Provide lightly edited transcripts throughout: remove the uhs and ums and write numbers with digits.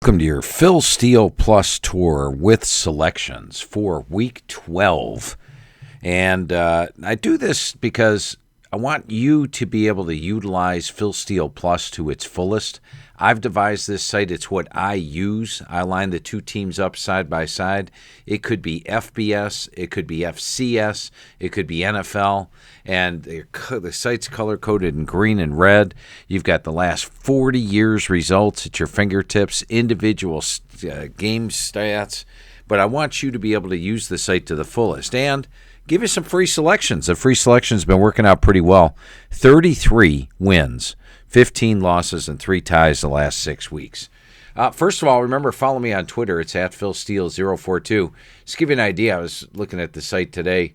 Welcome to your Phil Steele Plus tour with selections for Week 12. And I do this because I want you to be able to utilize Phil Steele Plus to its fullest. I've devised this site. It's what I use. I line the two teams up side by side. It could be FBS. It could be FCS. It could be NFL. And the site's color-coded in green and red. You've got the last 40 years' results at your fingertips, individual game stats. But I want you to be able to use the site to the fullest and give you some free selections. The free selection's been working out pretty well. 33 wins. 15 losses and 3 ties the last 6 weeks. First of all, remember, follow me on Twitter. It's at PhilSteele042. Just to give you an idea, I was looking at the site today.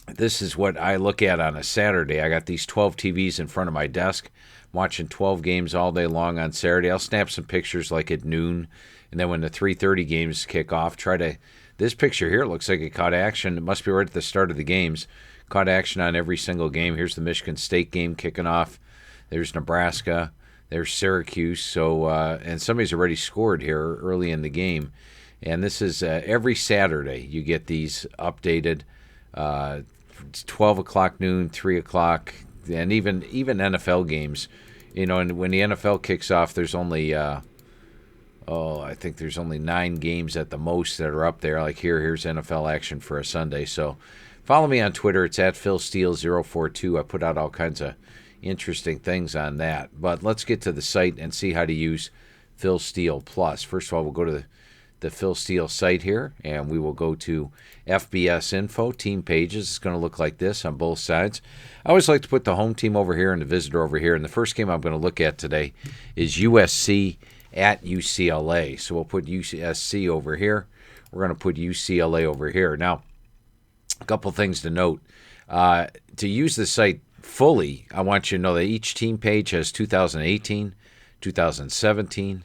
This is what I look at on a Saturday. I got these 12 TVs in front of my desk. I'm watching 12 games all day long on Saturday. I'll snap some pictures like at noon. And then when the 3:30 games kick off, this picture here looks like it caught action. It must be right at the start of the games. Caught action on every single game. Here's the Michigan State game kicking off. There's Nebraska. There's Syracuse. So and somebody's already scored here early in the game. And this is every Saturday you get these updated. 12 o'clock noon, 3 o'clock, and even NFL games. You know, and when the NFL kicks off, there's only I think there's only 9 games at the most that are up there. Like here's NFL action for a Sunday. So follow me on Twitter. It's at PhilSteele042. I put out all kinds of interesting things on that. But let's get to the site and see how to use Phil Steele Plus. First of all, we'll go to the Phil Steele site here, and we will go to FBS info, team pages. It's going to look like this on both sides. I always like to put the home team over here and the visitor over here. And the first game I'm going to look at today is USC at UCLA. So we'll put USC over here. We're going to put UCLA over here. Now, a couple things to note. To use the site fully, I want you to know that each team page has 2018, 2017,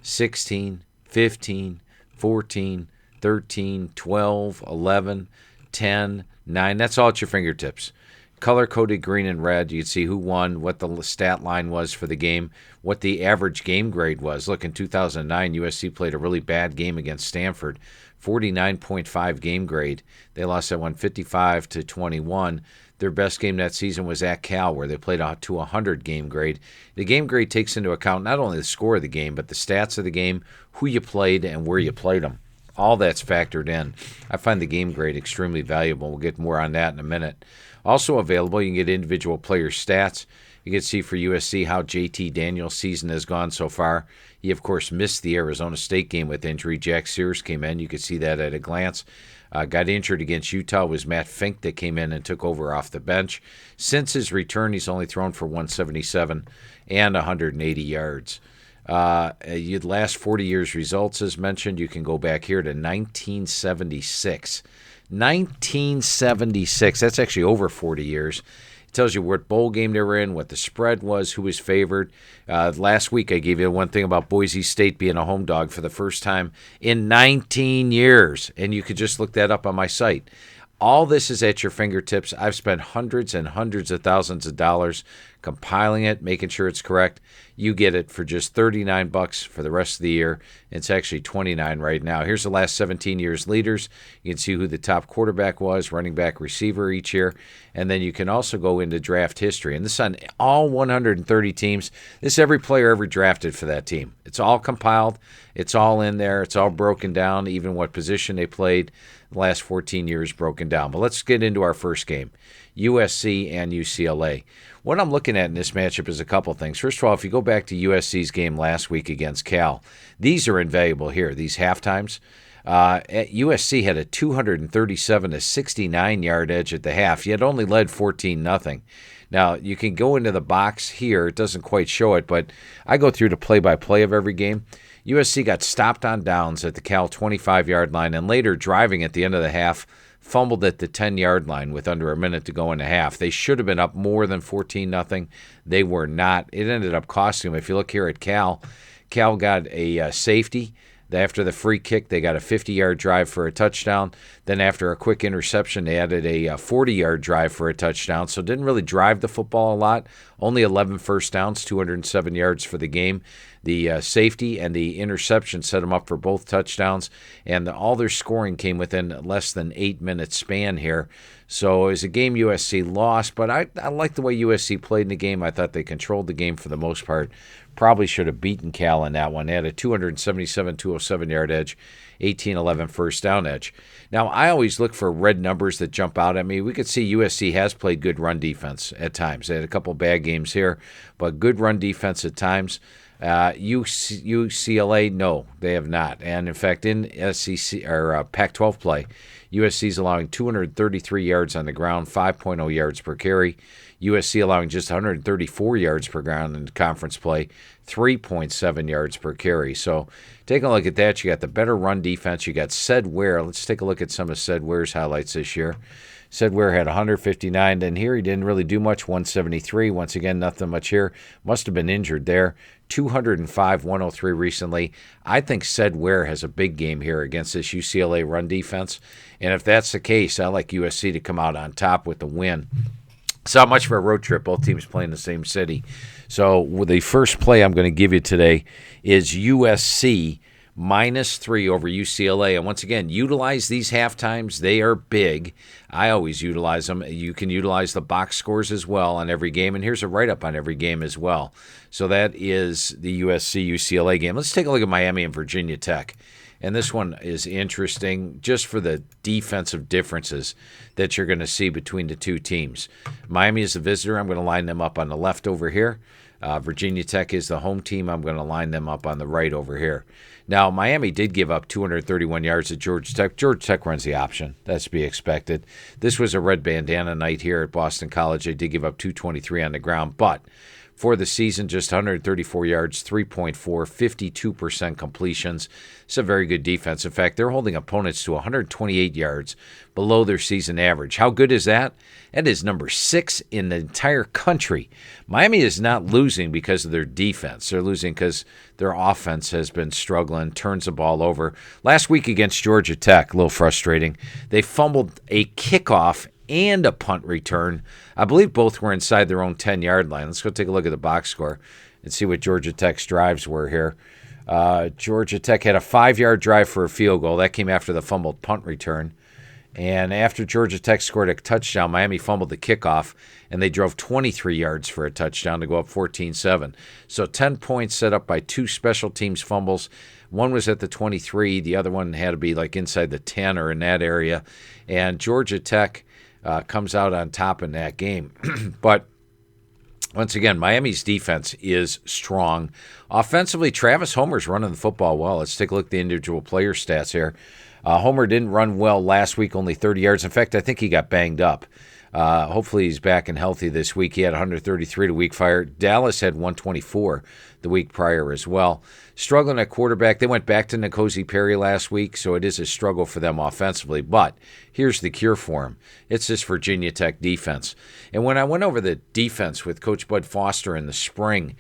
16, 15, 14, 13, 12, 11, 10, 9. That's all at your fingertips. Color-coded green and red. You can see who won, what the stat line was for the game, what the average game grade was. Look, in 2009, USC played a really bad game against Stanford, 49.5 game grade. They lost that one 55-21. Their best game that season was at Cal, where they played to 100 game grade. The game grade takes into account not only the score of the game, but the stats of the game, who you played, and where you played them. All that's factored in. I find the game grade extremely valuable. We'll get more on that in a minute. Also available, you can get individual player stats. You can see for USC how JT Daniels' season has gone so far. He, of course, missed the Arizona State game with injury. Jack Sears came in. You could see that at a glance. Got injured against Utah. It was Matt Fink that came in and took over off the bench. Since his return, he's only thrown for 177 and 180 yards. You'd last 40 years results, as mentioned. You can go back here to 1976. 1976. That's actually over 40 years. It tells you what bowl game they were in, what the spread was, who was favored. Last week I gave you one thing about Boise State being a home dog for the first time in 19 years, and you could just look that up on my site. All this is at your fingertips. I've spent hundreds and hundreds of thousands of dollars compiling it, making sure it's correct. You get it for just $39 for the rest of the year. It's actually $29 right now. Here's the last 17 years leaders. You can see who the top quarterback was, running back, receiver each year. And then you can also go into draft history. And this is on all 130 teams. This is every player ever drafted for that team. It's all compiled. It's all in there. It's all broken down, even what position they played. The last 14 years broken down. But let's get into our first game, USC and UCLA. What I'm looking at in this matchup is a couple things. First of all, if you go back to USC's game last week against Cal, these are invaluable here, these halftimes. USC had a 237-69 yard edge at the half, yet only led 14-0. Now, you can go into the box here. It doesn't quite show it, but I go through the play-by-play of every game. USC got stopped on downs at the Cal 25-yard line, and later driving at the end of the half, fumbled at the 10-yard line with under a minute to go in the half. They should have been up more than 14-0. They were not. It ended up costing them. If you look here at Cal, Cal got a safety After the free kick, they got a 50-yard drive for a touchdown. Then after a quick interception, they added a 40-yard drive for a touchdown. So didn't really drive the football a lot. Only 11 first downs, 207 yards for the game. The safety and the interception set them up for both touchdowns, and all their scoring came within less than 8-minute span here. So it was a game USC lost, but I like the way USC played in the game. I thought they controlled the game for the most part. Probably should have beaten Cal in that one. They had a 277, 207-yard edge, 18-11 first down edge. Now, I always look for red numbers that jump out at me. We could see USC has played good run defense at times. They had a couple bad games here, but good run defense at times. UCLA, no, they have not. And in fact, in SEC or Pac-12 play, USC is allowing 233 yards on the ground, 5.0 yards per carry. USC allowing just 134 yards per ground in conference play, 3.7 yards per carry. So take a look at that. You got the better run defense. You got Ced Ware. Let's take a look at some of Ced Ware's highlights this year. Ced Ware had 159. Then here he didn't really do much, 173. Once again, nothing much here. Must have been injured there. 205, 103 recently. I think Ced Ware has a big game here against this UCLA run defense. And if that's the case, I like USC to come out on top with the win. It's not much for a road trip. Both teams play in the same city. So the first play I'm going to give you today is USC -3 over UCLA. And once again, utilize these halftimes. They are big. I always utilize them. You can utilize the box scores as well on every game. And here's a write-up on every game as well. So that is the USC-UCLA game. Let's take a look at Miami and Virginia Tech. And this one is interesting just for the defensive differences that you're going to see between the two teams. Miami is the visitor. I'm going to line them up on the left over here. Virginia Tech is the home team. I'm going to line them up on the right over here. Now, Miami did give up 231 yards at Georgia Tech. Georgia Tech runs the option. That's to be expected. This was a red bandana night here at Boston College. They did give up 223 on the ground, but for the season, just 134 yards, 3.4, 52% completions. It's a very good defense. In fact, they're holding opponents to 128 yards below their season average. How good is that? That is number 6 in the entire country. Miami is not losing because of their defense. They're losing because their offense has been struggling, turns the ball over. Last week against Georgia Tech, a little frustrating. They fumbled a kickoff and a punt return. I believe both were inside their own 10-yard line. Let's go take a look at the box score and see what Georgia Tech's drives were here. Georgia Tech had a 5-yard drive for a field goal. That came after the fumbled punt return. And after Georgia Tech scored a touchdown, Miami fumbled the kickoff, and they drove 23 yards for a touchdown to go up 14-7. So 10 points set up by 2 special teams fumbles. One was at the 23. The other one had to be like inside the 10 or in that area. And Georgia Tech comes out on top in that game. But once again, Miami's defense is strong. Offensively, Travis Homer's running the football well. Let's take a look at the individual player stats here. Homer didn't run well last week, only 30 yards. In fact, I think he got banged up. Hopefully he's back and healthy this week. He had 133 to week prior. Dallas had 124 the week prior as well. Struggling at quarterback. They went back to N'Kosi Perry last week, so it is a struggle for them offensively. But here's the cure for him. It's this Virginia Tech defense. And when I went over the defense with Coach Bud Foster in the spring,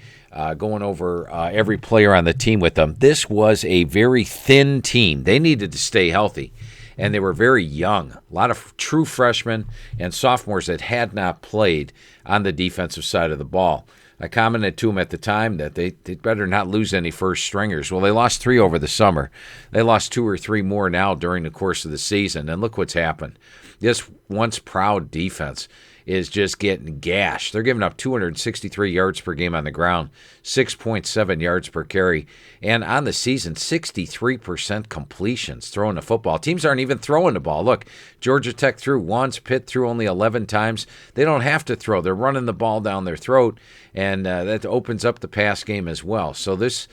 going over every player on the team with them, this was a very thin team. They needed to stay healthy. And they were very young. A lot of true freshmen and sophomores that had not played on the defensive side of the ball. I commented to them at the time that they'd better not lose any first stringers. Well, they lost 3 over the summer. They lost 2 or 3 more now during the course of the season. And look what's happened. This once proud defense is just getting gashed. They're giving up 263 yards per game on the ground, 6.7 yards per carry, and on the season, 63% completions throwing the football. Teams aren't even throwing the ball. Look, Georgia Tech threw once, Pitt threw only 11 times. They don't have to throw. They're running the ball down their throat, and that opens up the pass game as well. So this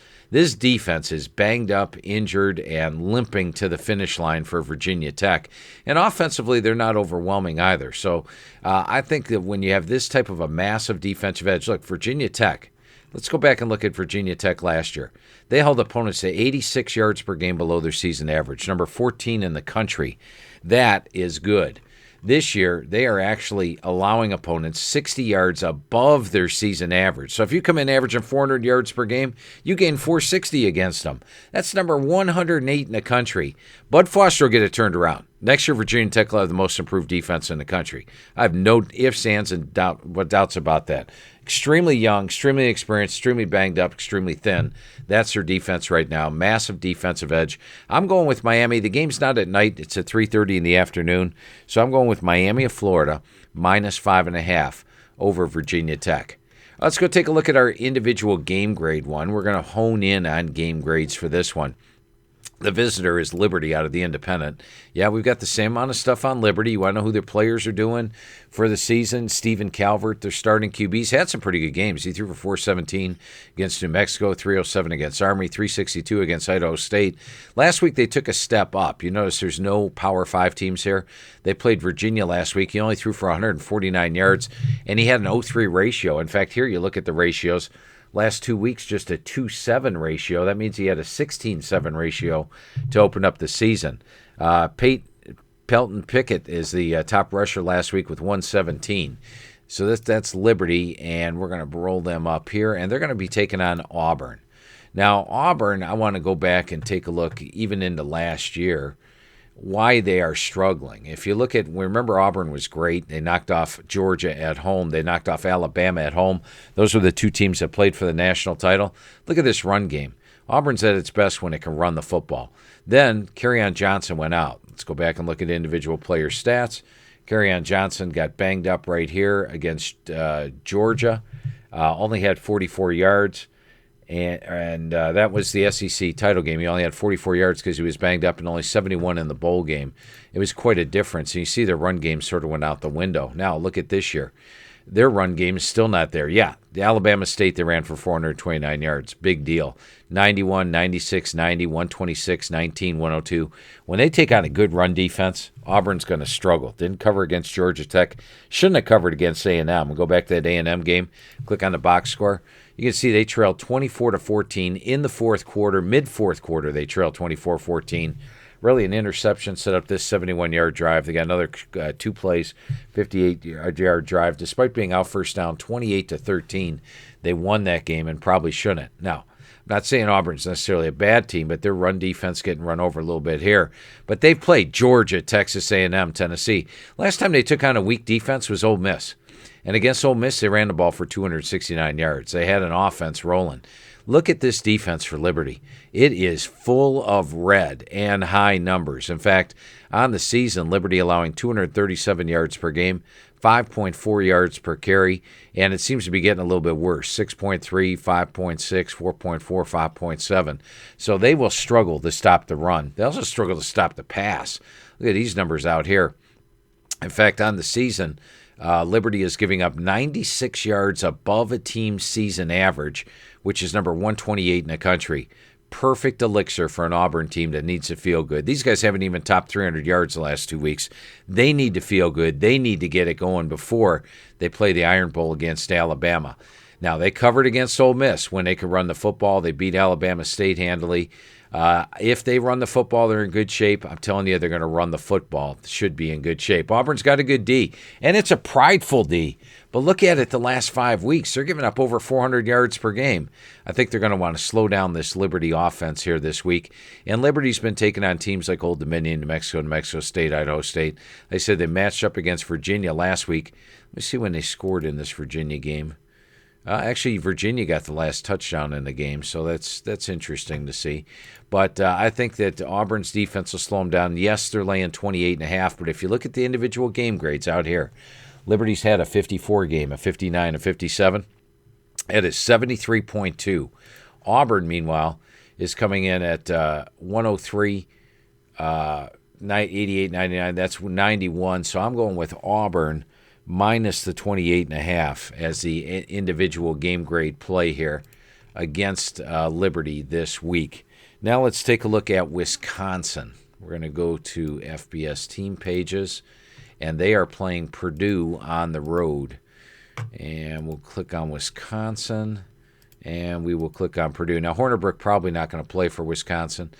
defense is banged up, injured, and limping to the finish line for Virginia Tech. And offensively, they're not overwhelming either. So I think that when you have this type of a massive defensive edge, look, Virginia Tech, let's go back and look at Virginia Tech last year. They held opponents to 86 yards per game below their season average, number 14 in the country. That is good. This year, they are actually allowing opponents 60 yards above their season average. So if you come in averaging 400 yards per game, you gain 460 against them. That's number 108 in the country. Bud Foster will get it turned around. Next year, Virginia Tech will have the most improved defense in the country. I have no ifs, ands, and doubts about that. Extremely young, extremely experienced, extremely banged up, extremely thin. That's their defense right now. Massive defensive edge. I'm going with Miami. The game's not at night. It's at 3:30 in the afternoon. So I'm going with Miami of Florida, -5.5 over Virginia Tech. Let's go take a look at our individual game grade one. We're going to hone in on game grades for this one. The visitor is Liberty out of the Independent. Yeah, we've got the same amount of stuff on Liberty. You want to know who their players are doing for the season? Stephen Calvert, their starting QB's had some pretty good games. He threw for 417 against New Mexico, 307 against Army, 362 against Idaho State. Last week they took a step up. You notice there's no Power 5 teams here. They played Virginia last week. He only threw for 149 yards, and he had an 0-3 ratio. In fact, here you look at the ratios. Last 2 weeks, just a 2-7 ratio. That means he had a 16-7 ratio to open up the season. Pelton Pickett is the top rusher last week with 117. So that's Liberty, and we're going to roll them up here, and they're going to be taking on Auburn. Now, Auburn, I want to go back and take a look even into last year, why they are struggling. If you look at, remember Auburn was great. They knocked off Georgia at home. They knocked off Alabama at home. Those were the two teams that played for the national title. Look at this run game. Auburn's at its best when it can run the football. Then Kerryon Johnson went out. Let's go back and look at individual player stats. Kerryon Johnson got banged up right here against Georgia. Only had 44 yards. And that was the SEC title game. He only had 44 yards because he was banged up and only 71 in the bowl game. It was quite a difference. And you see their run game sort of went out the window. Now, look at this year. Their run game is still not there. Yeah, the Alabama State, they ran for 429 yards. Big deal. 91, 96, 90, 126, 19, 102. When they take on a good run defense, Auburn's going to struggle. Didn't cover against Georgia Tech. Shouldn't have covered against A&M. We'll go back to that A&M game. Click on the box score. You can see they trailed 24-14 in the fourth quarter. Mid-fourth quarter, they trailed 24-14. Really an interception set up this 71-yard drive. They got another 2 plays, 58-yard drive. Despite being out first down 28-13, they won that game and probably shouldn't. Now, I'm not saying Auburn's necessarily a bad team, but their run defense getting run over a little bit here. But they've played Georgia, Texas A&M, Tennessee. Last time they took on a weak defense was Ole Miss. And against Ole Miss, they ran the ball for 269 yards. They had an offense rolling. Look at this defense for Liberty. It is full of red and high numbers. In fact, on the season, Liberty allowing 237 yards per game, 5.4 yards per carry, and it seems to be getting a little bit worse, 6.3, 5.6, 4.4, 5.7. So they will struggle to stop the run. They also struggle to stop the pass. Look at these numbers out here. In fact, on the season, Liberty is giving up 96 yards above a team's season average, which is number 128 in the country. Perfect elixir for an Auburn team that needs to feel good. These guys haven't even topped 300 yards the last 2 weeks. They need to feel good. They need to get it going before they play the Iron Bowl against Alabama. Now, they covered against Ole Miss when they could run the football. They beat Alabama State handily. If they run the football, they're in good shape. I'm telling you, they're going to run the football. Should be in good shape. Auburn's got a good D, and it's a prideful D. But look at it the last 5 weeks. They're giving up over 400 yards per game. I think they're going to want to slow down this Liberty offense here this week. And Liberty's been taking on teams like Old Dominion, New Mexico State, Idaho State. They said they matched up against Virginia last week. Let me see when they scored in this Virginia game. Actually, Virginia got the last touchdown in the game, so that's interesting to see. But I think that Auburn's defense will slow them down. Yes, they're laying 28.5, but if you look at the individual game grades out here, Liberty's had a 54 game, a 59, a 57. It is 73.2. Auburn, meanwhile, is coming in at 103, 88, 99. That's 91. So I'm going with Auburn minus the 28.5 as the individual game grade play here against Liberty this week. Now let's take a look at Wisconsin. We're going to go to FBS team pages, and they are playing Purdue on the road. And we'll click on Wisconsin, And we will click on Purdue. Now, Hornibrook probably not going to play for Wisconsin.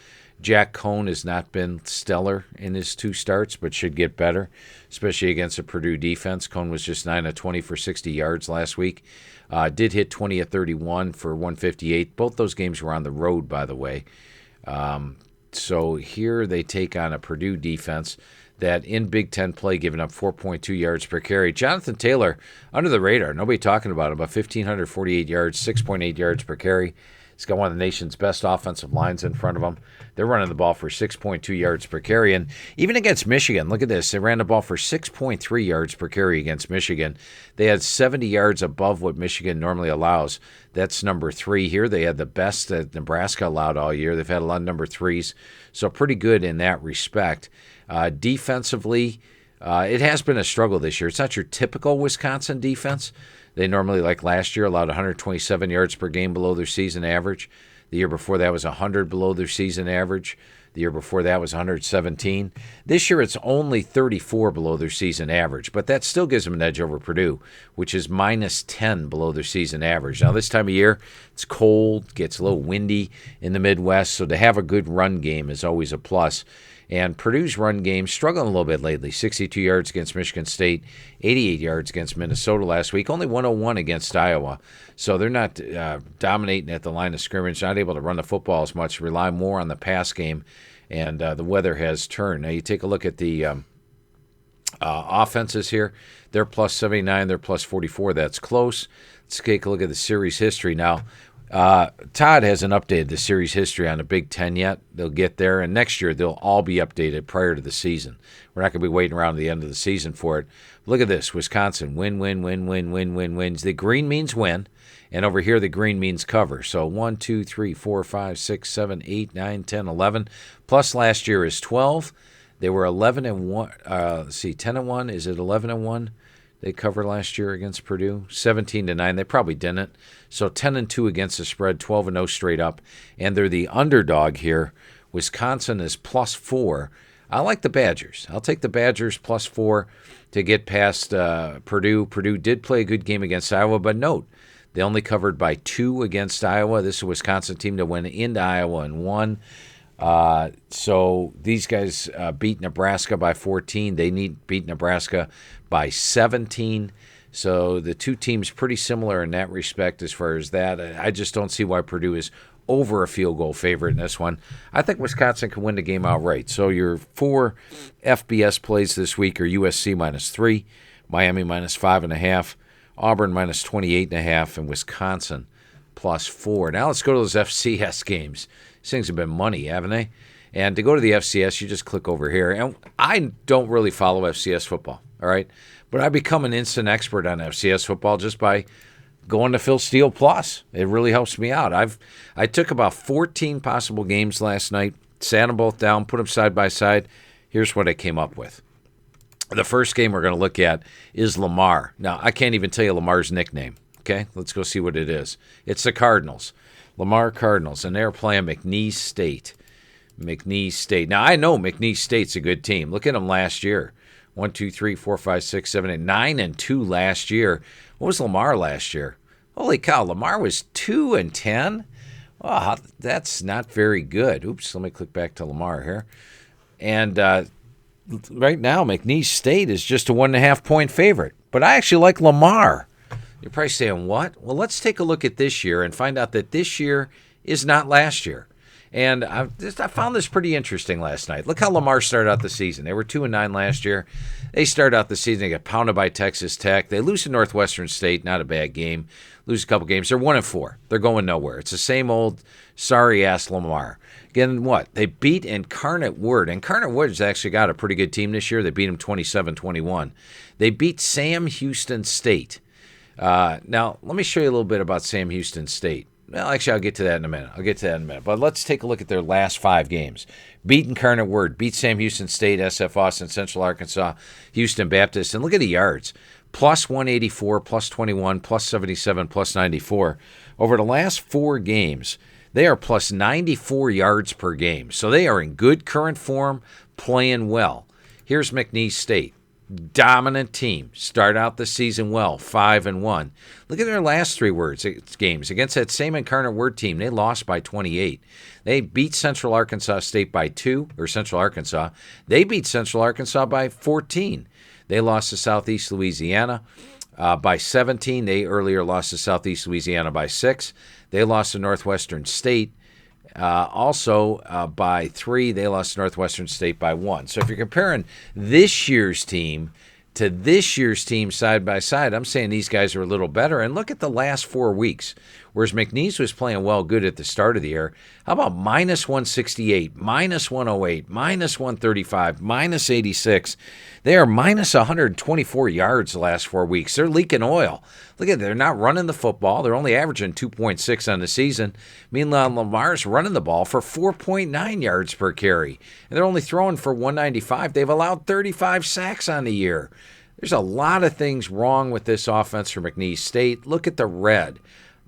Jack Cohn has not been stellar in his 2 starts, but should get better, especially against a Purdue defense. Cohn was just 9 of 20 for 60 yards last week. Did hit 20 of 31 for 158. Both those games were on the road, by the way. So here they take on a Purdue defense that in Big Ten play giving up 4.2 yards per carry. Jonathan Taylor, under the radar, nobody talking about him, but 1,548 yards, 6.8 yards per carry. He's got one of the nation's best offensive lines in front of him. They're running the ball for 6.2 yards per carry. And even against Michigan, look at this. They ran the ball for 6.3 yards per carry against Michigan. They had 70 yards above what Michigan normally allows. That's number 3 here. They had the best that Nebraska allowed all year. They've had a lot of number 3s. So pretty good in that respect. Defensively, it has been a struggle this year. It's not your typical Wisconsin defense. They normally, like last year, allowed 127 yards per game below their season average. The year before that was 100 below their season average. The year before that was 117. This year it's only 34 below their season average, but that still gives them an edge over Purdue, which is minus 10 below their season average. Now this time of year, it's cold, gets a little windy in the Midwest, so to have a good run game is always a plus. And Purdue's run game struggling a little bit lately. 62 yards against Michigan State, 88 yards against Minnesota last week, only 101 against Iowa. So they're not dominating at the line of scrimmage, not able to run the football as much, rely more on the pass game, and the weather has turned. Now you take a look at the offenses here. They're plus 79, they're plus 44. That's close. Let's take a look at the series history now. Todd hasn't updated the series history on the Big Ten yet. They'll get there, and next year they'll all be updated prior to the season. We're not going to be waiting around the end of the season for it. Look at this. Wisconsin, win, win, win, win, win, win, wins. The green means win, and over here the green means cover. So 1, 2, 3, 4, 5, 6, 7, 8, 9, 10, 11. Plus last year is 12. They were 11 and 1. Let's see, 10 and 1. Is it 11 and 1? They covered last year against Purdue, 17-9. They probably didn't. So 10-2 against the spread, 12-0 straight up, and they're the underdog here. Wisconsin is plus 4. I like the Badgers. I'll take the Badgers plus 4 to get past Purdue. Purdue did play a good game against Iowa, but note they only covered by 2 against Iowa. This is a Wisconsin team that went into Iowa and won. So these guys beat Nebraska by 14. They beat Nebraska by 17. So the two teams pretty similar in that respect as far as that. I just don't see why Purdue is over a field goal favorite in this one. I think Wisconsin can win the game outright. So your 4 FBS plays this week are USC minus 3, Miami minus 5.5, Auburn minus 28.5, and Wisconsin plus 4. Now let's go to those FCS games. These things have been money, haven't they? And to go to the FCS, you just click over here. And I don't really follow FCS football, all right? But I become an instant expert on FCS football just by going to Phil Steele Plus. It really helps me out. I took about 14 possible games last night, sat them both down, put them side by side. Here's what I came up with. The first game we're going to look at is Lamar. Now, I can't even tell you Lamar's nickname, okay? Let's go see what it is. It's the Cardinals. Lamar Cardinals, and they're playing McNeese State. McNeese State. Now, I know McNeese State's a good team. Look at them last year. 1, 2, 3, 4, 5, 6, 7, 8, 9-2 last year. What was Lamar last year? Holy cow, Lamar was 2-10? Oh, that's not very good. Oops, let me click back to Lamar here. And right now, McNeese State is just a 1.5-point favorite. But I actually like Lamar. You're probably saying, what? Well, let's take a look at this year and find out that this year is not last year. And I found this pretty interesting last night. Look how Lamar started out the season. They were 2-9 last year. They started out the season. They got pounded by Texas Tech. They lose to Northwestern State. Not a bad game. Lose a couple games. They're 1-4. They're going nowhere. It's the same old sorry-ass Lamar. Again, what? They beat Incarnate Word. Incarnate Word's actually got a pretty good team this year. They beat them 27-21. They beat Sam Houston State. Now, let me show you a little bit about Sam Houston State. Well, actually, I'll get to that in a minute. But let's take a look at their last 5 games. Beat Incarnate Word, beat Sam Houston State, SF Austin, Central Arkansas, Houston Baptist. And look at the yards. Plus 184, plus 21, plus 77, plus 94. Over the last 4 games, they are plus 94 yards per game. So they are in good current form, playing well. Here's McNeese State. Dominant team. Start out the season well, 5-1. Look at their last three games. Against that same Incarnate Word team, they lost by 28. They beat Central Arkansas State by 2, or Central Arkansas. They beat Central Arkansas by 14. They lost to Southeast Louisiana by 17. They earlier lost to Southeast Louisiana by 6. They lost to Northwestern State. Also by 3, they lost to Northwestern State by 1. So if you're comparing this year's team to this year's team side by side, I'm saying these guys are a little better. And look at the last 4 weeks. Whereas McNeese was playing well good at the start of the year, how about minus 168, minus 108, minus 135, minus 86? They are minus 124 yards the last 4 weeks. They're leaking oil. Look at it. They're not running the football. They're only averaging 2.6 on the season. Meanwhile, Lamar's running the ball for 4.9 yards per carry. And they're only throwing for 195. They've allowed 35 sacks on the year. There's a lot of things wrong with this offense for McNeese State. Look at the red.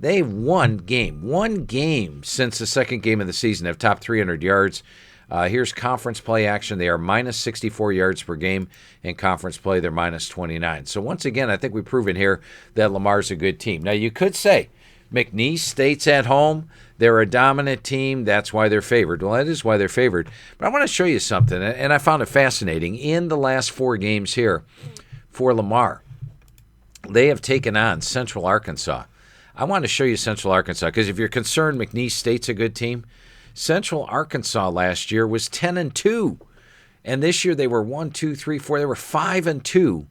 They've one game since the second game of the season. They've topped 300 yards. Here's conference play action. They are minus 64 yards per game. In conference play, they're minus 29. So once again, I think we've proven here that Lamar's a good team. Now, you could say McNeese State's at home. They're a dominant team. That's why they're favored. Well, that is why they're favored. But I want to show you something, and I found it fascinating. In the last 4 games here for Lamar, they have taken on Central Arkansas. I want to show you Central Arkansas because if you're concerned McNeese State's a good team, Central Arkansas last year was 10-2, and this year they were 1, 2, 3, 4. They were 5-2.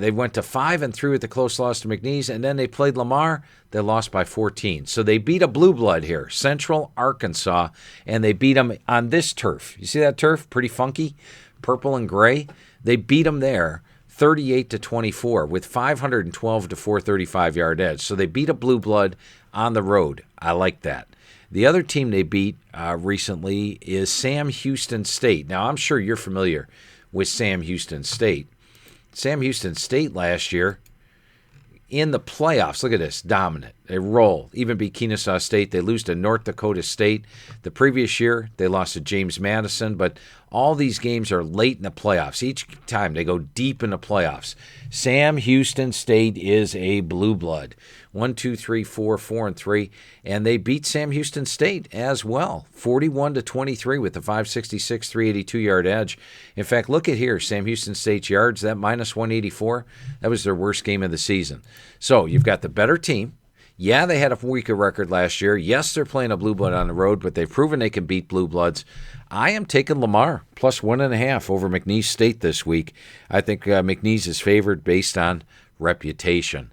They went to 5-3 with the close loss to McNeese, and then they played Lamar. They lost by 14. So they beat a blue blood here, Central Arkansas, and they beat them on this turf. You see that turf? Pretty funky, purple and gray. They beat them there. 38-24 with 512 to 435 yard edge. So they beat a blue blood on the road. I like that. The other team they beat recently is Sam Houston State. Now, I'm sure you're familiar with Sam Houston State. Sam Houston State last year in the playoffs, look at this, dominant. They roll. Even beat Kennesaw State. They lose to North Dakota State. The previous year, they lost to James Madison, but all these games are late in the playoffs. Each time they go deep in the playoffs. Sam Houston State is a blue blood. 1, 2, 3, 4, 4-3, and they beat Sam Houston State as well, 41-23 with the 566, 382 yard edge. In fact, look at here, Sam Houston State's yards, that minus 184, that was their worst game of the season. So you've got the better team. Yeah, they had a weaker record last year. Yes, they're playing a blue blood on the road, but they've proven they can beat blue bloods. I am taking Lamar plus 1.5 over McNeese State this week. I think McNeese is favored based on reputation.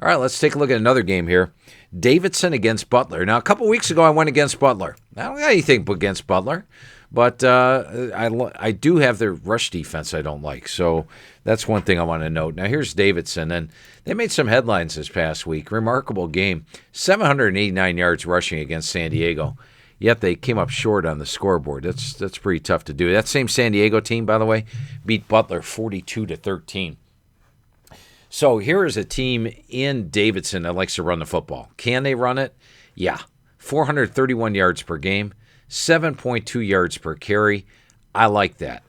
All right, let's take a look at another game here. Davidson against Butler. Now, a couple weeks ago, I went against Butler. I don't got anything against Butler, but I do have their rush defense I don't like. So that's one thing I want to note. Now, here's Davidson, and they made some headlines this past week. Remarkable game. 789 yards rushing against San Diego. Yet they came up short on the scoreboard. That's pretty tough to do. That same San Diego team, by the way, beat Butler 42-13. So here is a team in Davidson that likes to run the football. Can they run it? Yeah. 431 yards per game, 7.2 yards per carry. I like that.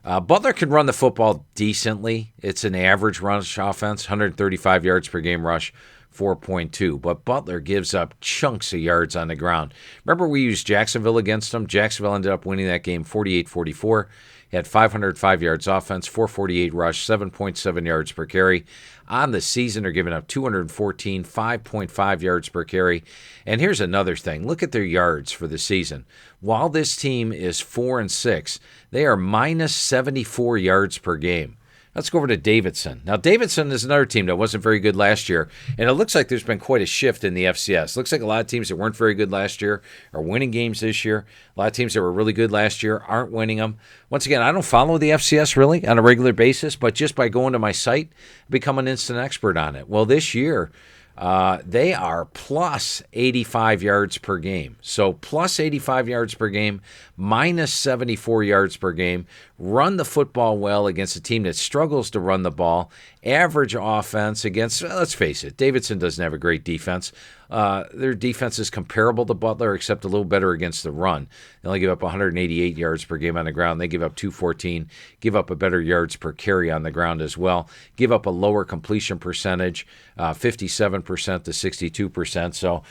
Butler can run the football decently. It's an average rush offense, 135 yards per game rush, 4.2. But Butler gives up chunks of yards on the ground. Remember we used Jacksonville against them? Jacksonville ended up winning that game 48-44. Had 505 yards offense, 448 rush, 7.7 yards per carry. On the season, they're giving up 214, 5.5 yards per carry. And here's another thing. Look at their yards for the season. While this team is 4-6, they are minus 74 yards per game. Let's go over to Davidson. Now, Davidson is another team that wasn't very good last year, and it looks like there's been quite a shift in the FCS. Looks like a lot of teams that weren't very good last year are winning games this year. A lot of teams that were really good last year aren't winning them. Once again, I don't follow the FCS really on a regular basis, but just by going to my site, I become an instant expert on it. Well, this year, they are plus 85 yards per game. So plus 85 yards per game, minus 74 yards per game. Run the football well against a team that struggles to run the ball. Average offense against, let's face it, Davidson doesn't have a great defense. Their defense is comparable to Butler, except a little better against the run. They only give up 188 yards per game on the ground. They give up 214, give up a better yards per carry on the ground as well, give up a lower completion percentage, 57% to 62%. So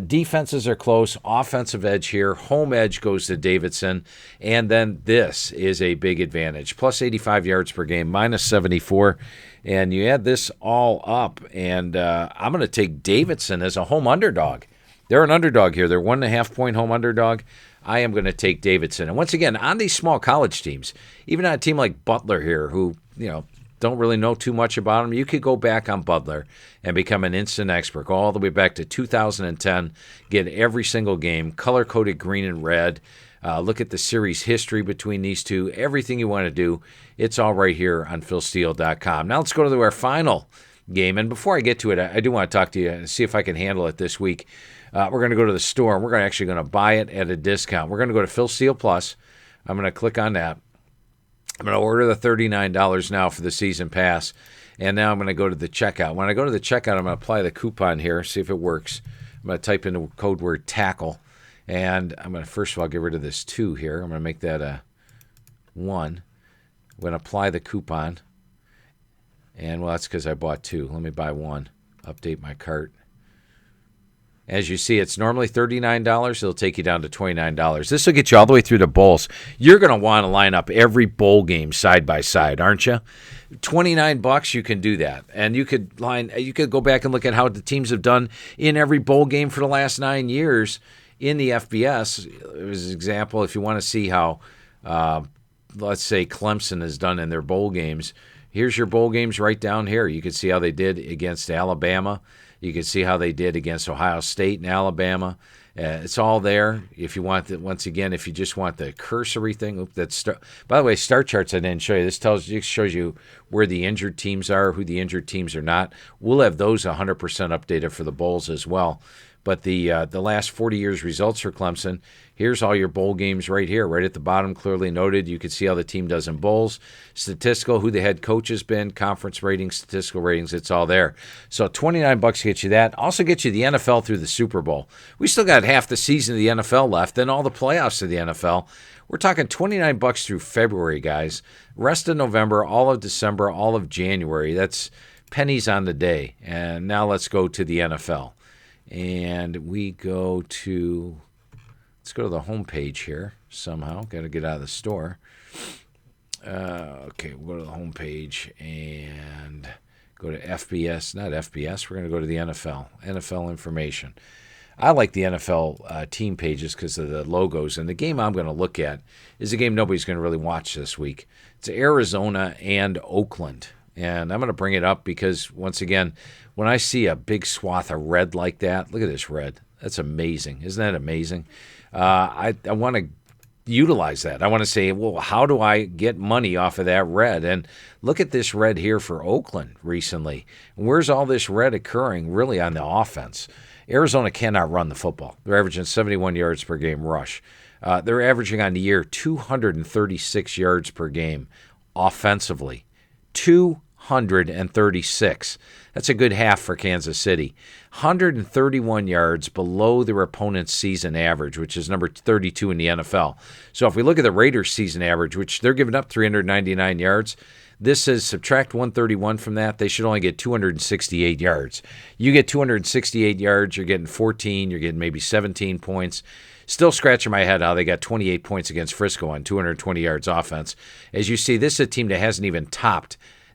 defenses are close. Offensive edge here. Home edge goes to Davidson. And then this is a big advantage. Plus 85 yards per game, minus 74. And you add this all up, and I'm going to take Davidson as a home underdog. They're an underdog here. They're 1.5-point home underdog. I am going to take Davidson. And once again, on these small college teams, even on a team like Butler here, who, don't really know too much about them, you could go back on Butler and become an instant expert. Go all the way back to 2010, get every single game, color-coded green and red. Look at the series history between these two. Everything you want to do, it's all right here on philsteele.com. Now let's go to our final game. And before I get to it, I do want to talk to you and see if I can handle it this week. We're going to go to the store, and we're actually going to buy it at a discount. We're going to go to Phil Steele Plus. I'm going to click on that. I'm going to order the $39 now for the season pass. And now I'm going to go to the checkout. When I go to the checkout, I'm going to apply the coupon here, see if it works. I'm going to type in the code word tackle. And I'm going to, first of all, get rid of this 2 here. I'm going to make that a 1. I'm going to apply the coupon. And, well, that's because I bought 2. Let me buy 1. Update my cart. As you see, it's normally $39. It'll take you down to $29. This will get you all the way through the bowls. You're going to want to line up every bowl game side by side, aren't you? $29, you can do that. And you could go back and look at how the teams have done in every bowl game for the last 9 years. In the FBS, as an example, if you want to see how, let's say, Clemson has done in their bowl games, here's your bowl games right down here. You can see how they did against Alabama. You can see how they did against Ohio State and Alabama. It's all there. If you want once again, if you just want the cursory thing, by the way, star charts I didn't show you. This shows you where the injured teams are, who the injured teams are not. We'll have those 100% updated for the bowls as well. But the last 40 years results for Clemson, here's all your bowl games right here, right at the bottom, clearly noted. You can see how the team does in bowls, statistical, who the head coach has been, conference ratings, statistical ratings, it's all there. So $29 gets you that. Also gets you the NFL through the Super Bowl. We still got half the season of the NFL left, then all the playoffs of the NFL. We're talking $29 through February, guys. Rest of November, all of December, all of January. That's pennies on the day. And now let's go to the NFL. And let's go to the home page here somehow. Got to get out of the store. Okay, we'll go to the home page and go to FBS. Not FBS. We're going to go to the NFL information. I like the NFL team pages because of the logos. And the game I'm going to look at is a game nobody's going to really watch this week. It's Arizona and Oakland. And I'm going to bring it up because, once again, when I see a big swath of red like that, look at this red. That's amazing. Isn't that amazing? I want to utilize that. I want to say, well, how do I get money off of that red? And look at this red here for Oakland recently. Where's all this red occurring really on the offense? Arizona cannot run the football. They're averaging 71 yards per game rush. They're averaging on the year 236 yards per game offensively. 236. That's a good half for Kansas City. 131 yards below their opponent's season average, which is number 32 in the NFL. So if we look at the Raiders' season average, which they're giving up 399 yards, this says subtract 131 from that, they should only get 268 yards. You get 268 yards, you're getting 14, you're getting maybe 17 points. Still scratching my head how they got 28 points against Frisco on 220 yards offense. As you see, this is a team that hasn't even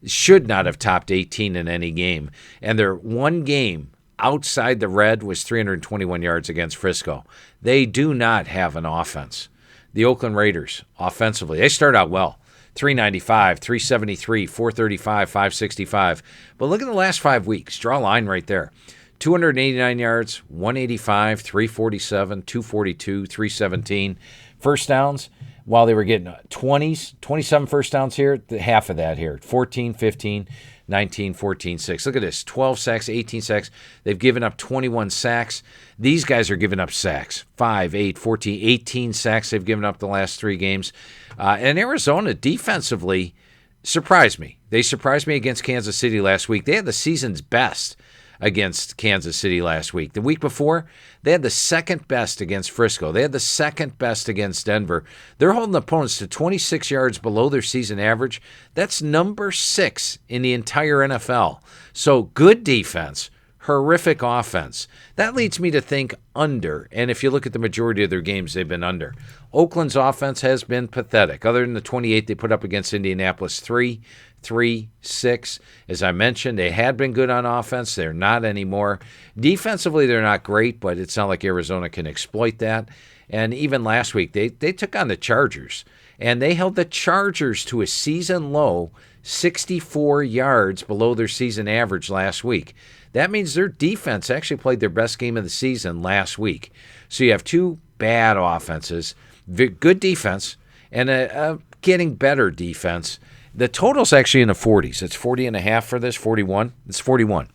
should not have topped 18 in any game. And their one game outside the red was 321 yards against Frisco. They do not have an offense. The Oakland Raiders, offensively, they start out well. 395, 373, 435, 565. But look at the last 5 weeks. Draw a line right there. 289 yards, 185, 347, 242, 317. First downs, while they were getting 27 first downs here, half of that here. 14, 15, 19, 14, 6. Look at this. 12 sacks, 18 sacks. They've given up 21 sacks. These guys are giving up sacks. 5, 8, 14, 18 sacks they've given up the last 3 games. And Arizona defensively surprised me. They surprised me against Kansas City last week. They had the season's best against Kansas City last week. The week before, they had the second best against Frisco. They had the second best against Denver. They're holding opponents to 26 yards below their season average. That's number 6 in the entire NFL. So good defense, horrific offense. That leads me to think under, and if you look at the majority of their games, they've been under. Oakland's offense has been pathetic. Other than the 28 they put up against Indianapolis, 3-6. As I mentioned, they had been good on offense. They're not anymore. Defensively, they're not great, but it's not like Arizona can exploit that. And even last week, they took on the Chargers, and they held the Chargers to a season low 64 yards below their season average last week. That means their defense actually played their best game of the season last week. So you have two bad offenses, good defense, and a getting better defense. The total's actually in the 40s. It's 40.5 for this, 41. It's 41.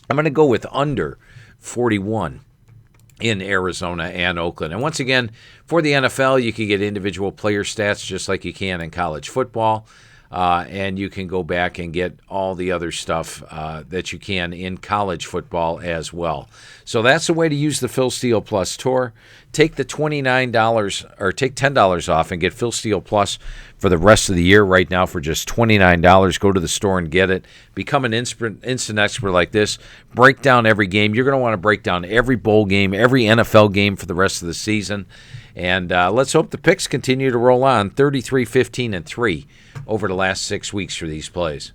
I'm going to go with under 41 in Arizona and Oakland. And once again, for the NFL, you can get individual player stats just like you can in college football. And you can go back and get all the other stuff that you can in college football as well. So that's the way to use the Phil Steele Plus tour. Take the $29 or take $10 off and get Phil Steele Plus for the rest of the year right now for just $29. Go to the store and get it. Become an instant expert like this. Break down every game. You're going to want to break down every bowl game, every NFL game for the rest of the season. And let's hope the picks continue to roll on, 33, 15, and 3 over the last 6 weeks for these plays.